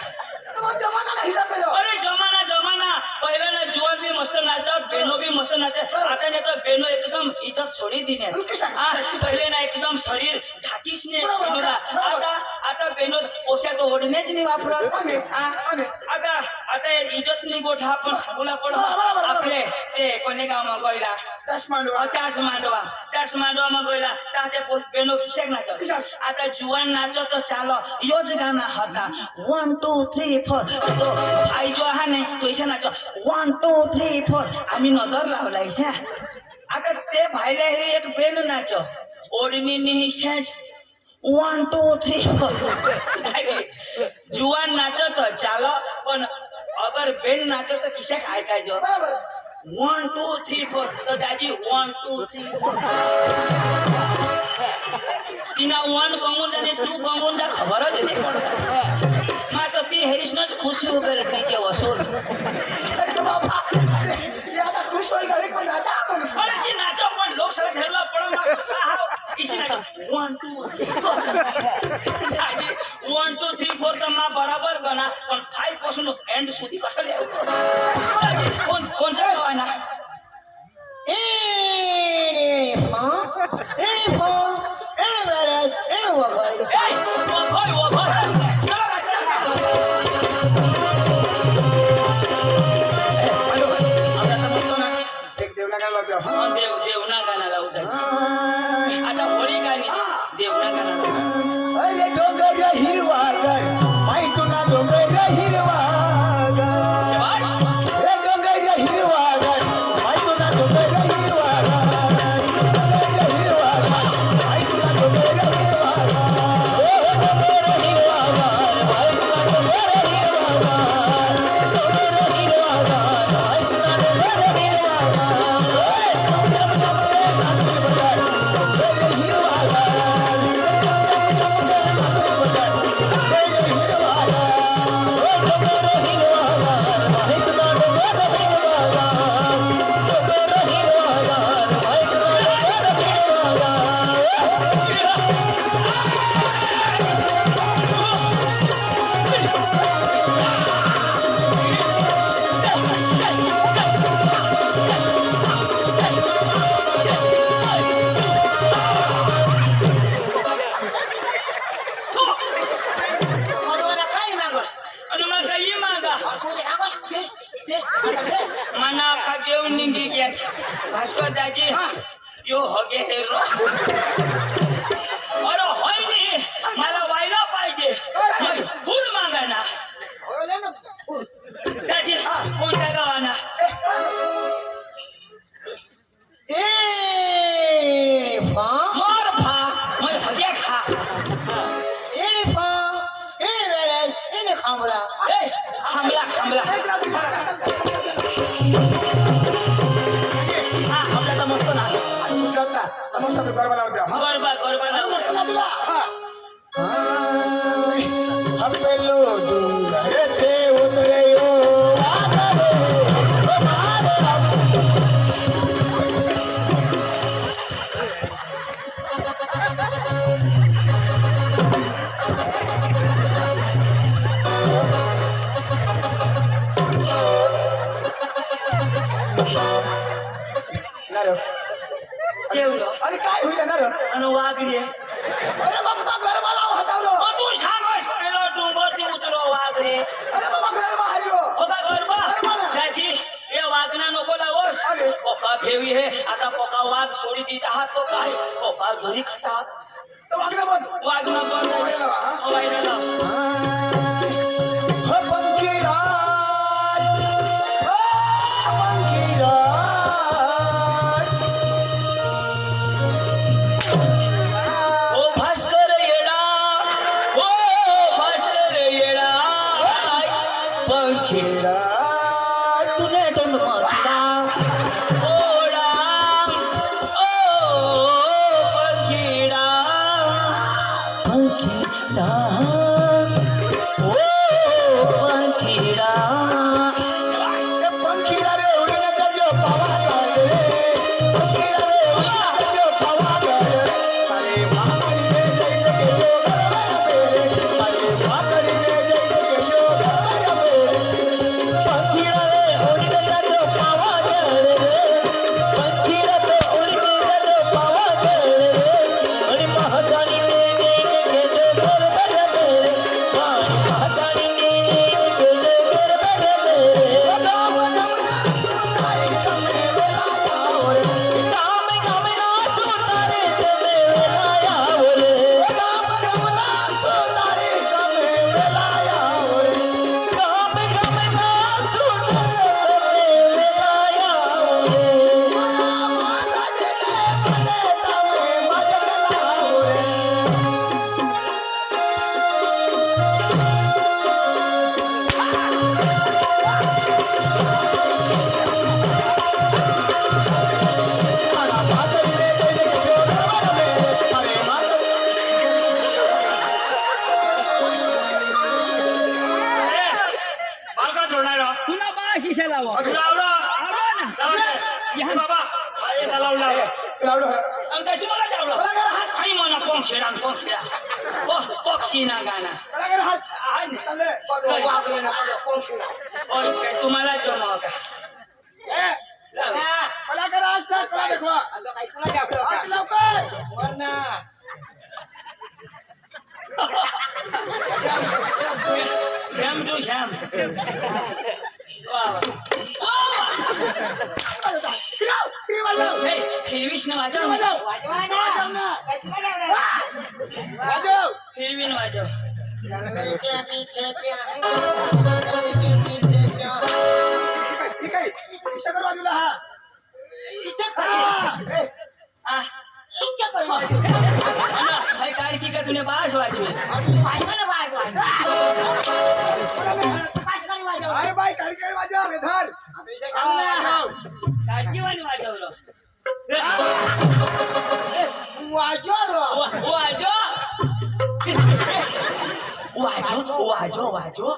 तो जमाना नाही का पहिलं अरे जमाना जमाना पहिला ना जुवान भी मस्त नाचतात बेनो भी मस्त नाचतात आता नाही तर बेनो एकदम इज्जत सोडी दिने पहिले ना एकदम शरीर ढाकीच नाही आता आता बेनो पोशाख ओढणेच नाही वापरत हा? आता आता इज्जत नाही गोठा आपण सांगूला पण आपले ते कोणी गाव मग गयला त्याच मांडवा चास मांडवा मग गयला त्या ते बेनो किशाक नाचत आता जुवान नाचत चालो योच गाना होता 1 2 3 4 तो भाई जो हा नाही तो इशा नाच 1 2 3 4 आम्ही नजर लावला इशा आता ते भाईला हे एक बेन नाच ओढणी निशाच 1 2 3 4 जुवान नाचत चालो पण अगर बेन नाचत किशा काय काय जो 1 2 3 4 तो दाजी 1 2 3 4 तिना 1 कमवून जाणे 2 कमवून जा खबरच नाही पडत मात्र ती हेरिसनच खुशी वगैरे तिचे वसूल अरे बाबा ते आता खुश होईल घरी कोण आता आपण अरे ती नाचो पण लोकशाला धरला पडून इशी नाचो 1 2 3 दाजी 1 2 3 4 तर मा बराबर गणा पण 5 पासून एंड सुधी कसं लिहावं कोणचा गाव आहे ना एक देवला लावतो देवना गाणं लावत आता होळी गाणी देवना गाणं लावत अरे डोंगर हिरवा माई तुला डोंगर हिरवा रे डोंगर हिरवा माई तुला डोंगर हिरवा माई तुला डोंगर हिरवा डोंगर हिरवा माई तुला डोंगर हिरवा डोंगर हिरवा माई तुला डोंगर काय मागस आणि मग काही मागा तू सांगस ते मना खा घेऊन निघी घेत भास्कर दाजी यो हगे हेरो अरे होय नी मला व्हायला पाहिजे मग फुल मागा ना बोले ना दाजी कोणत्या गावाना मार भा मग हगे खा ए खांबला खांबला हा खांबला मस्त ना मस्त गरबा लावतो गरबा गरबा लावला हपेलो डोंगर से उतरे यो केवढं अरे काय होईल ना आणि वाघरी अरे बाप्पा गरबा लाव हातावर तू सांगस पहिलं डोंगरती उतरो वाघरे अरे बाबा गरबा हरियो होका गरबा गरबा ना. त्याची हे वाघना नको लावस अरे. पोका घेवी हे आता पोका वाघ सोडी देत आहात तो काय पोका घरी खातात तो वागणं बंद वाघना बंद वाहिलं लावा, हा? वाहिलं लाव. हो पंखीराज, हो पंखीराज. ओ भास्कर येडा ओ भास्कर येडा पंखीराज, तुने तोंड मारला. ओडा ओ पंखीडा पंखीराज, ओ पंखीराज. ए पंखीराज रे, उडी नका जो पावा रे. पंखीराज रे, उडी नका जो पावा रे. अरे बाप रे. शीना गाना कलाकार हास आहे ना? चालले वागलं नको कोण फिरा और काय तुम्हाला जमाव का लाव. कलाकार हास ना कला दाखवा आता काय तुला घ्यावं हात का लवकर वर ना श्याम जो श्याम वा, वा. फिराव फिरवायला हे, फिरवीश ना वाजव वाजव वाजवा वाजव ना ना काय तुला घ्यावं वाजव फिरवीन वाजव जंगले के पीछे क्या है जंगले के पीछे क्या है ठीक आहे शंकर बाजूला हा पीछे खड़ी ए आ पीछे खड़ी वाजव हाय काढ की का तुने बास वाजवे वाजवा ना वाजवा तू काय करी वाजव अरे बाई खाली काय वाजव वेधार आता इथे सांग ना काढजीवानी वाजवलं वाजव रो वाजव वाजव वाजव वाजव